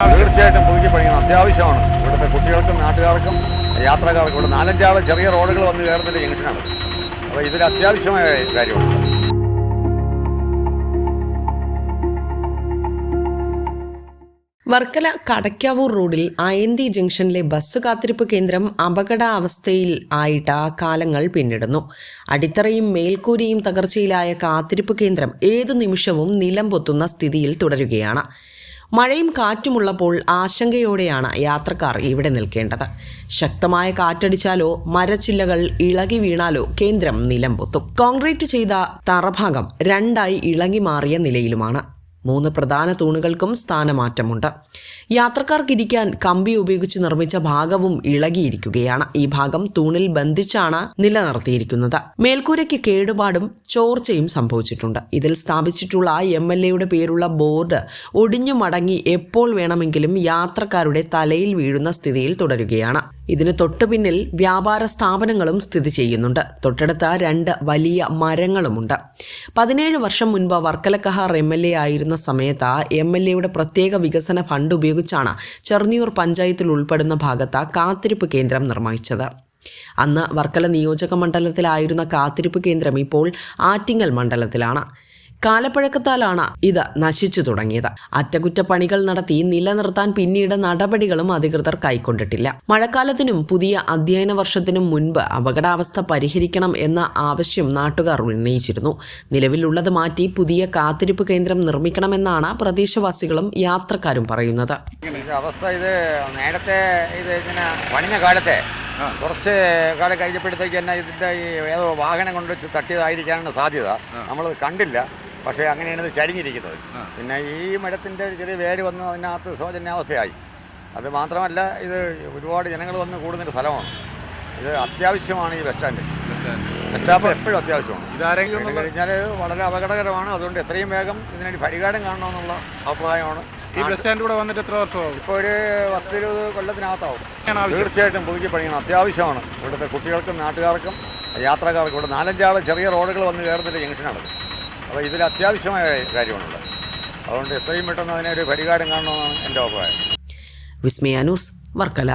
തീർച്ചയായിട്ടും പുതുക്കി പണിയണം, അത്യാവശ്യമാണ്. ഇവിടുത്തെ കുട്ടികൾക്കും നാട്ടുകാർക്കും യാത്രക്കാർക്കും ഇവിടെ 4-5 ചെറിയ റോഡുകൾ വന്ന് കയറുന്നതിൻ്റെ ജംഗ്ഷനാണ്. അപ്പോൾ ഇതിൽ അത്യാവശ്യമായ കാര്യമാണ്. വർക്കല കടയ്ക്കാവൂർ റോഡിൽ അയന്തി ജംഗ്ഷനിലെ ബസ് കാത്തിരിപ്പ് കേന്ദ്രം അപകടാവസ്ഥയിൽ ആയിട്ട് കാലങ്ങൾ പിന്നിടുന്നു. അടിത്തറയും മേൽക്കൂരയും തകർച്ചയിലായ കാത്തിരിപ്പ് കേന്ദ്രം ഏതു നിമിഷവും നിലം പൊത്തുന്ന സ്ഥിതിയിൽ തുടരുകയാണ്. മഴയും കാറ്റുമുള്ളപ്പോൾ ആശങ്കയോടെയാണ് യാത്രക്കാർ ഇവിടെ നിൽക്കേണ്ടത്. ശക്തമായ കാറ്റടിച്ചാലോ മരച്ചില്ലകൾ ഇളകി വീണാലോ കേന്ദ്രം നിലം പൊത്തും. കോൺക്രീറ്റ് ചെയ്ത തറഭാഗം 2ആയി ഇളകി മാറിയ നിലയിലുമാണ്. 3 പ്രധാന തൂണുകൾക്കും സ്ഥാനമാറ്റമുണ്ട്. യാത്രക്കാർക്കിരിക്കാൻ കമ്പി ഉപയോഗിച്ച് നിർമ്മിച്ച ഭാഗവും ഇളകിയിരിക്കുകയാണ്. ഈ ഭാഗം തൂണിൽ ബന്ധിച്ചാണ് നിലനിർത്തിയിരിക്കുന്നത്. മേൽക്കൂരയ്ക്ക് കേടുപാടും ചോർച്ചയും സംഭവിച്ചിട്ടുണ്ട്. ഇതിൽ സ്ഥാപിച്ചിട്ടുള്ള MLAയുടെ പേരുള്ള ബോർഡ് ഒടിഞ്ഞു മടങ്ങി എപ്പോൾ വേണമെങ്കിലും യാത്രക്കാരുടെ തലയിൽ വീഴുന്ന സ്ഥിതിയിൽ തുടരുകയാണ്. ഇതിന് തൊട്ടുപിന്നിൽ വ്യാപാര സ്ഥാപനങ്ങളും സ്ഥിതി ചെയ്യുന്നുണ്ട്. തൊട്ടടുത്ത 2 വലിയ മരങ്ങളുമുണ്ട്. 17 വർഷം മുൻപ് വർക്കല കഹാർ MLA ആയിരുന്ന സമയത്ത് MLAയുടെ പ്രത്യേക വികസന ഫണ്ട് ഉപയോഗിച്ചാണ് ചെർന്നിയൂർ പഞ്ചായത്തിൽ ഉൾപ്പെടുന്ന ഭാഗത്ത് കാത്തിരിപ്പ് കേന്ദ്രം നിർമ്മിച്ചത്. അന്ന് വർക്കല നിയോജക മണ്ഡലത്തിലായിരുന്ന കാത്തിരിപ്പ് കേന്ദ്രം ഇപ്പോൾ ആറ്റിങ്ങൽ മണ്ഡലത്തിലാണ്. കാലപ്പഴക്കത്താലാണ് ഇത് നശിച്ചു തുടങ്ങിയത്. അറ്റകുറ്റപ്പണികൾ നടത്തി നിലനിർത്താൻ പിന്നീട് നടപടികളും അധികൃതർ കൈക്കൊണ്ടിട്ടില്ല. മഴക്കാലത്തിനും പുതിയ അധ്യയന വർഷത്തിനും മുൻപ് അപകടാവസ്ഥ പരിഹരിക്കണം എന്ന ആവശ്യം നാട്ടുകാർ ഉന്നയിച്ചിരുന്നു. നിലവിലുള്ളത് മാറ്റി പുതിയ കാത്തിരിപ്പ് കേന്ദ്രം നിർമ്മിക്കണമെന്നാണ് പ്രദേശവാസികളും യാത്രക്കാരും പറയുന്നത്. അവസ്ഥ ഇത് നേരത്തെ ഇങ്ങനെ പണിഞ്ഞ കാലത്തെ കുറച്ച് കാലം കഴിഞ്ഞപ്പോഴത്തേക്ക് തന്നെ ഇതിൻ്റെ ഏതോ വാഹനം കൊണ്ട് വെച്ച് തട്ടിയതായിരിക്കാനാണ് സാധ്യത. നമ്മളത് കണ്ടില്ല. പക്ഷേ അങ്ങനെയാണ് ഇത് ചരിഞ്ഞിരിക്കുന്നത്. പിന്നെ ഈ മരത്തിൻ്റെ ചെറിയ വേര് വന്ന് അതിനകത്ത് ശോചനീയാവസ്ഥയായി. അത് മാത്രമല്ല, ഇത് ഒരുപാട് ജനങ്ങൾ വന്ന് കൂടുന്നൊരു സ്ഥലമാണ്. ഇത് അത്യാവശ്യമാണ്. ഈ ബസ് സ്റ്റാൻഡ് എപ്പോഴും അത്യാവശ്യമാണ്. ഇത് കഴിഞ്ഞാൽ വളരെ അപകടകരമാണ്. അതുകൊണ്ട് എത്രയും വേഗം ഇതിനൊരു പരിഹാരം കാണണമെന്നുള്ള അഭിപ്രായമാണ്. ഈ ബസ് സ്റ്റാൻഡ് കൂടെ വന്നിട്ട് എത്ര വർഷമാകും? ഇപ്പോൾ ഒരു 10-20 കൊല്ലത്തിനകത്താവും. തീർച്ചയായിട്ടും പുതുക്കി പണിയണം, അത്യാവശ്യമാണ്. ഇവിടുത്തെ കുട്ടികൾക്കും നാട്ടുകാർക്കും യാത്രക്കാർക്കും ഇവിടെ 4-5 ചെറിയ റോഡുകൾ വന്ന് കയറുന്നതിൻ്റെ ജംഗ്ഷനാണ്. അപ്പോൾ ഇതിൽ അത്യാവശ്യമായ കാര്യമാണുള്ളത്. അതുകൊണ്ട് എത്രയും പെട്ടെന്ന് അതിനൊരു പരിഹാരം കാണണമെന്നാണ് എൻ്റെ അഭിപ്രായം. വിസ്മയ ന്യൂസ്, വർക്കല.